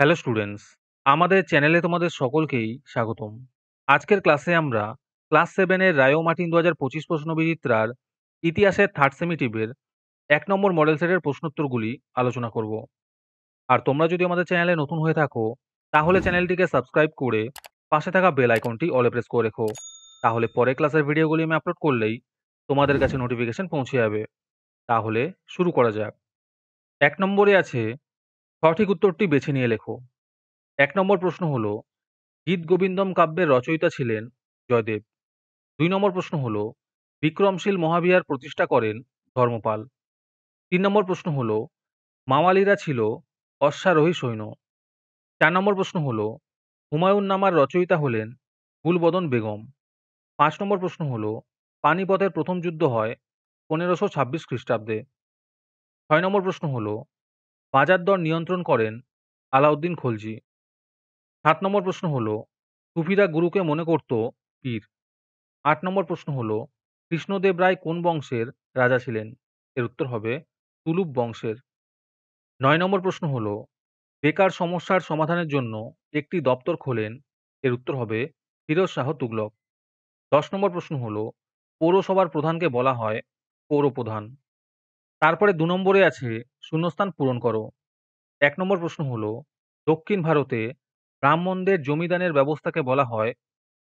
Hello students, আমাদের চ্যানেলে তোমাদের সকলকেই স্বাগতম। আজকের ক্লাসে আমরা ক্লাস 7 এর রায়ো মার্টিন ২০২৫ প্রশ্নবিচিত্রার ইতিহাসের থার্ড সেমিটিভের ১ নম্বর মডেল সেটের প্রশ্নোত্তরগুলি আলোচনা করব। আর তোমরা যদি আমাদের চ্যানেলে নতুন হয়ে থাকো, তাহলে চ্যানেলটিকে সাবস্ক্রাইব করে পাশে থাকা বেল আইকনটি অলে প্রেস করে রেখো। তাহলে পরে ক্লাসের ভিডিওগুলি আমি আপলোড করলেই তোমাদের কাছে নোটিফিকেশন পৌঁছে যাবে। তাহলে শুরু করা যাক। ১ নম্বরে আছে সঠিক উত্তরটি বেছে নিয়ে লেখো। ১ নম্বর প্রশ্ন হলো, গীতগোবিন্দম কাব্যের রচয়িতা ছিলেন জয়দেব। ২ নম্বর প্রশ্ন হলো, বিক্রমশীল মহাবিহার প্রতিষ্ঠা করেন ধর্মপাল। ৩ নম্বর প্রশ্ন হলো, মাওয়ালিরা ছিল অশ্বারোহী সৈন্য। ৪ নম্বর প্রশ্ন হলো, হুমায়ুন নামার রচয়িতা হলেন গুলবদন বেগম। ৫ নম্বর প্রশ্ন হলো, পানিপথের প্রথম যুদ্ধ হয় ১৫২৬ খ্রিস্টাব্দে। ৬ নম্বর প্রশ্ন হলো, বাজার দর নিয়ন্ত্রণ করেন আলাউদ্দিন খলজি। ৭ নম্বর প্রশ্ন হলো, সুফিরা গুরুকে মনে করত পীর। ৮ নম্বর প্রশ্ন হলো, কৃষ্ণদেব রায় কোন বংশের রাজা ছিলেন? এর উত্তর হবে তুলুপ বংশের। ৯ নম্বর প্রশ্ন হলো, বেকার সমস্যার সমাধানের জন্য একটি দপ্তর খোলেন। এর উত্তর হবে ফিরোজ শাহ তুগলক। ১০ নম্বর প্রশ্ন হলো, পৌরসভার প্রধানকে বলা হয় পৌরপ্রধান। তারপরে ২ নম্বরে আছে শূন্যস্থান পূরণ করো। ১ নম্বর প্রশ্ন হলো, দক্ষিণ ভারতে ব্রাহ্মণদের জমিদানের ব্যবস্থাকে বলা হয়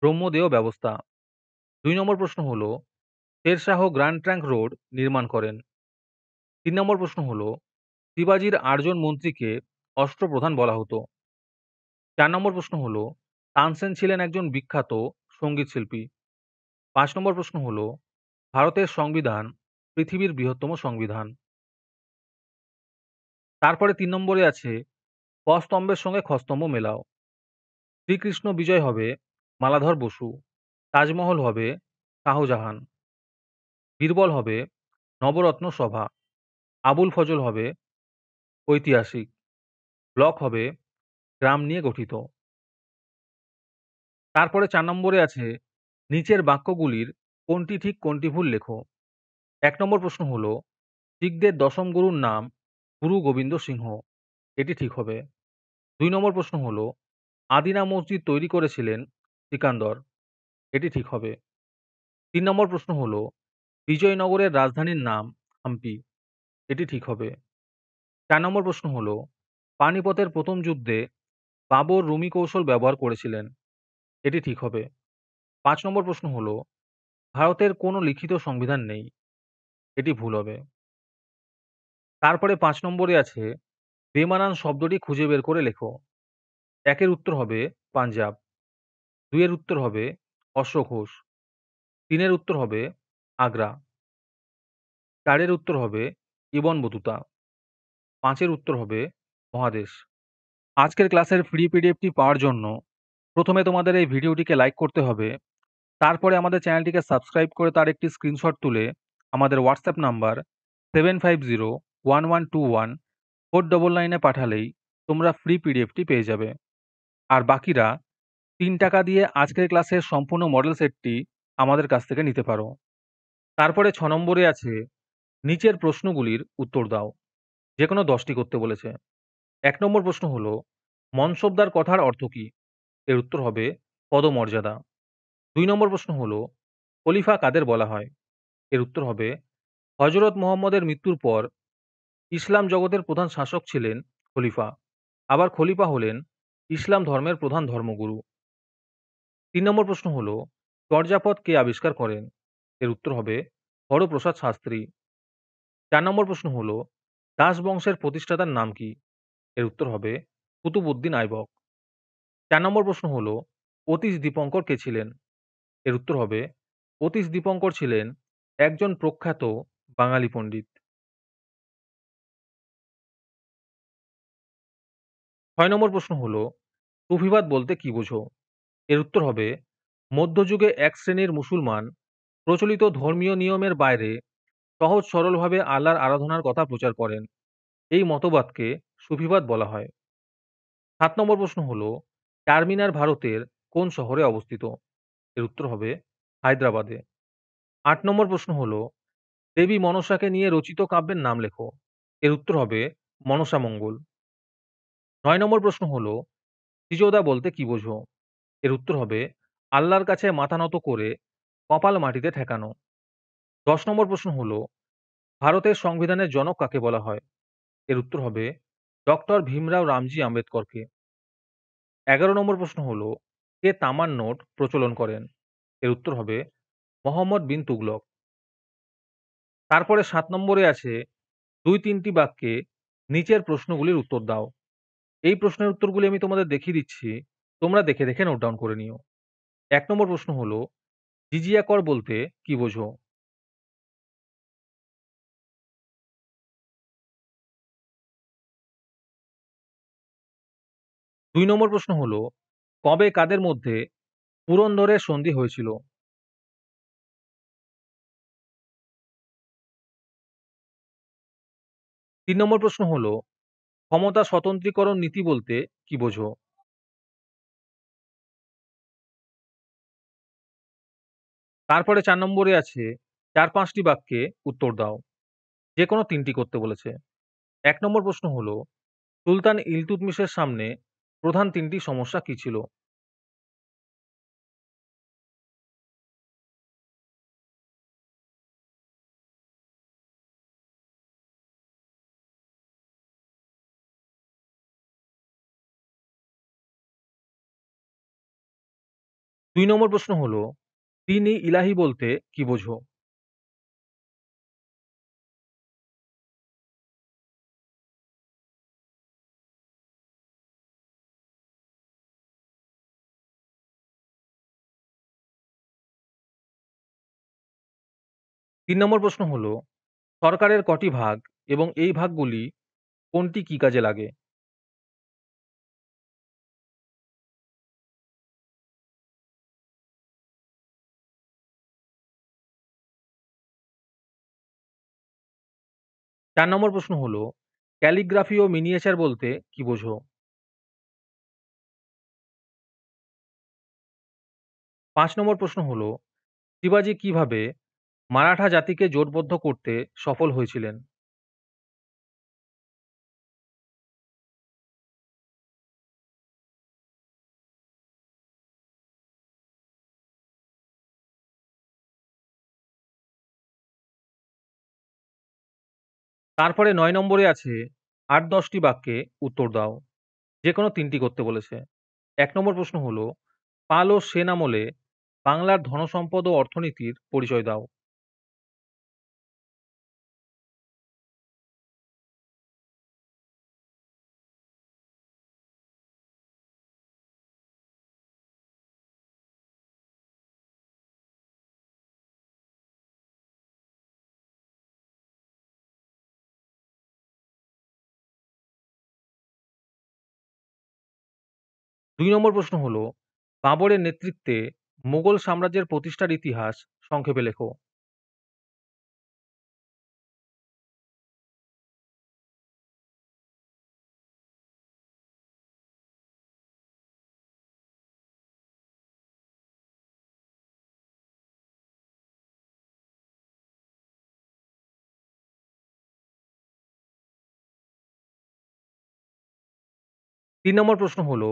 ব্রহ্মদেয় ব্যবস্থা। ২ নম্বর প্রশ্ন হলো, শেরশাহ গ্র্যান্ড ট্রাঙ্ক রোড নির্মাণ করেন। ৩ নম্বর প্রশ্ন হলো, শিবাজির ৮ জন মন্ত্রীকে অষ্টপ্রধান বলা হতো। ৪ নম্বর প্রশ্ন হলো, তানসেন ছিলেন একজন বিখ্যাত সঙ্গীত শিল্পী। ৫ নম্বর প্রশ্ন হলো, ভারতের সংবিধান পৃথিবীর বৃহত্তম সংবিধান। তারপরে ৩ নম্বরে আছে ক স্তম্ভের সঙ্গে খ স্তম্ভ মেলাও। শ্রীকৃষ্ণ বিজয় হবে মালাধর বসু। তাজমহল হবে শাহজাহান। বীরবল হবে নবরত্ন সভা। আবুল ফজল হবে ঐতিহাসিক। ব্লক হবে গ্রাম নিয়ে গঠিত। তারপরে ৪ নম্বরে আছে নিচের বাক্যগুলির কোনটি ঠিক কোনটি ভুল লেখো। ১ নম্বর প্রশ্ন হলো, শিখদের দশম গুরুর নাম গুরু গোবিন্দ সিংহ। এটি ঠিক হবে। ২ নম্বর প্রশ্ন হলো, আদিনা মসজিদ তৈরি করেছিলেন সিকান্দর। এটি ঠিক হবে। ৩ নম্বর প্রশ্ন হলো, বিজয়নগরের রাজধানীর নাম হাম্পি। এটি ঠিক হবে। ৪ নম্বর প্রশ্ন হলো, পানিপথের প্রথম যুদ্ধে বাবর রুমি কৌশল ব্যবহার করেছিলেন। এটি ঠিক হবে। ৫ নম্বর প্রশ্ন হলো, ভারতের কোনো লিখিত সংবিধান নেই। এটি ভুল হবে। তারপরে ৫ নম্বরে আছে বেমানান শব্দটি খুঁজে বের করে লেখো। ১ এর উত্তর হবে পাঞ্জাব। ২ এর উত্তর হবে অশ্বঘোষ। ৩ এর উত্তর হবে আগ্রা। ৪ এর উত্তর হবে ইবন বতুতা। ৫ এর উত্তর হবে মহাদেশ। আজকের ক্লাসের ফ্রি পিডিএফটি পাওয়ার জন্য প্রথমে তোমাদের এই ভিডিওটিকে লাইক করতে হবে। তারপরে আমাদের চ্যানেলটিকে সাবস্ক্রাইব করে তার একটি স্ক্রিনশট তুলে আমাদের হোয়াটসঅ্যাপ নাম্বার 7501121499 এ পাঠালেই তোমরা ফ্রি পিডিএফটি পেয়ে যাবে। আর বাকিরা ৩ টাকা দিয়ে আজকের ক্লাসের সম্পূর্ণ মডেল সেটটি আমাদের কাছ থেকে নিতে পারো। তারপরে ৬ নম্বরে আছে নিচের প্রশ্নগুলির উত্তর দাও। যেকোনো ১০টি করতে বলেছে। ১ নম্বর প্রশ্ন হলো, মনসবদার কথার অর্থ কী? এর উত্তর হবে পদমর্যাদা। ২ নম্বর প্রশ্ন হলো, খলিফা কাদের বলা হয়? এর উত্তর হবে হযরত মুহাম্মদের মৃত্যুর পর ইসলাম জগতের প্রধান শাসক ছিলেন খলিফা। আবার খলিফা হলেন ইসলাম ধর্মের প্রধান ধর্মগুরু। ৩ নম্বর প্রশ্ন হলো, চর্যাপদ কে আবিষ্কার করেন? এর উত্তর হবে হরপ্রসাদ শাস্ত্রী। ৪ নম্বর প্রশ্ন হলো, দাস বংশের প্রতিষ্ঠাতার নাম কি? এর উত্তর হবে কুতুবউদ্দিন আইবক। ৪ নম্বর প্রশ্ন হলো, অতীশ দীপঙ্কর কে ছিলেন? এর উত্তর হবে অতীশ দীপঙ্কর ছিলেন একজন প্রখ্যাত বাঙালি পণ্ডিত। ৬ নম্বর প্রশ্ন হলো, সুফিবাদ বলতে কি বোঝো? এর উত্তর হবে মধ্যযুগে এক শ্রেণীর মুসলমান প্রচলিত ধর্মীয় নিয়মের বাইরে সহজ সরলভাবে আল্লাহর আরাধনার কথা প্রচার করেন। এই মতবাদকে সুফিবাদ বলা হয়। ৭ নম্বর প্রশ্ন হলো, চারমিনার ভারতের কোন শহরে অবস্থিত? এর উত্তর হবে হায়দ্রাবাদে। ৮ নম্বর প্রশ্ন হলো, দেবী মনসাকে নিয়ে রচিত কাব্যের নাম লেখো। এর উত্তর হবে মনসামঙ্গল। ৯ নম্বর প্রশ্ন হলো, "সিজদা বলতে কি বোঝো?" এর উত্তর হবে, আল্লাহর কাছে মাথা নত করে কপাল মাটিতে ঠেকানো। ১০ নম্বর প্রশ্ন হলো, "ভারতের সংবিধানের জনক কাকে বলা হয়?" এর উত্তর হবে, ডক্টর ভীমরাও রামজি আম্বেদকরকে। ১১ নম্বর প্রশ্ন হলো, "কে তামার নোট প্রচলন করেন?" এর উত্তর হবে, মোহাম্মদ বিন তুগলক। তারপরে ৭ নম্বরে আছে, ২-৩ টি বাক্যে নিচের প্রশ্নগুলির উত্তর দাও। এই প্রশ্নের উত্তরগুলি আমি তোমাদের দেখিয়ে দিচ্ছি। তোমরা দেখে, দেখে নোট ডাউন করে নিও। ১ নম্বর প্রশ্ন হলো, জিজিয়া কর বলতে কি বোঝো? ২ নম্বর প্রশ্ন হলো, কবে কাদের মধ্যে পুরন্দরের সন্ধি হয়েছিল? ৩ নম্বর প্রশ্ন হলো, ক্ষমতা স্বতন্ত্রীকরণ নীতি বলতে কি বোঝো? তারপরে ৪ নম্বরে আছে ৪-৫ টি বাক্যে উত্তর দাও। যেকোনো ৩ টি করতে বলেছে। ১ নম্বর প্রশ্ন হলো, সুলতান ইলতুৎমিশের সামনে প্রধান ৩ টি সমস্যা কি ছিল? ২ নম্বর প্রশ্ন হলো, তিনি ইলাহি বলতে কি বোঝো? ৩ নম্বর প্রশ্ন হলো, সরকারের কটি ভাগ এবং এই ভাগগুলি কোনটি কি কাজে লাগে? চার নম্বর প্রশ্ন হলো, ক্যালিগ্রাফি ও মিনিয়েচার বলতে কি বোঝো? ৫ নম্বর প্রশ্ন হলো, শিবাজি কিভাবে মারাঠা জাতিকে জোটবদ্ধ করতে সফল হয়েছিলেন? তারপরে ৯ নম্বরে আছে ৮-১০ টি বাক্যে উত্তর দাও। যেকোনো ৩ টি করতে বলেছে। ১ নম্বর প্রশ্ন হলো, পাল ও সেন আমলে বাংলার ধনসম্পদ ও অর্থনীতির পরিচয় দাও। ২ নম্বর প্রশ্ন হলো, বাবরের নেতৃত্বে মুঘল সাম্রাজ্যের প্রতিষ্ঠার ইতিহাস সংক্ষেপে লেখো। ৩ নম্বর প্রশ্ন হলো,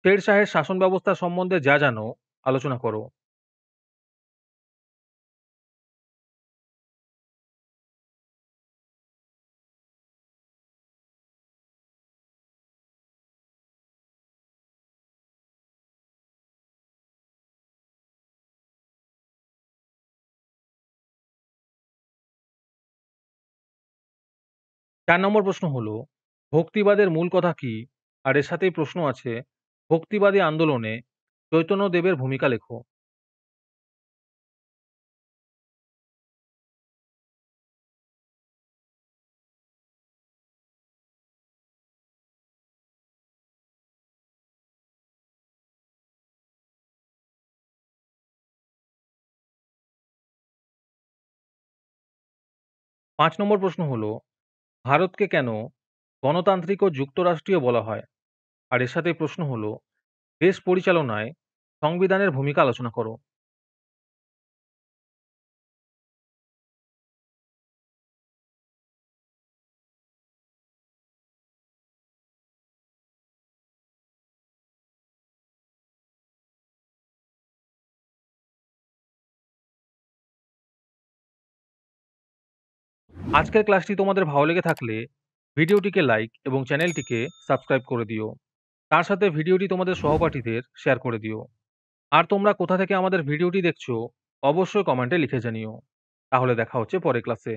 শের শাহের শাসন ব্যবস্থা সম্বন্ধে যা জানো আলোচনা করো। চার নম্বর প্রশ্ন হলো, ভক্তিবাদের মূল কথা কি? আর এর সাথেই প্রশ্ন আছে, ভক্তিবাদী আন্দোলনে চৈতন্যদেবের ভূমিকা লেখো। পাঁচ নম্বর প্রশ্ন হলো, ভারতকে কেন গণতান্ত্রিক ও যুক্তরাষ্ট্রীয় বলা হয়? আর এর সাথে প্রশ্ন হলো, দেশ পরিচালনায় সংবিধানের ভূমিকা আলোচনা করো। আজকের ক্লাসটি তোমাদের ভালো লেগে থাকলে ভিডিওটিকে লাইক এবং চ্যানেলটিকে সাবস্ক্রাইব করে দিও। তার সাথে ভিডিওটি তোমাদের সহপাঠীদের শেয়ার করে দিও। আর তোমরা কোথা থেকে আমাদের ভিডিওটি দেখছো অবশ্যই কমেন্টে লিখে জানিও। তাহলে দেখা হচ্ছে পরের ক্লাসে।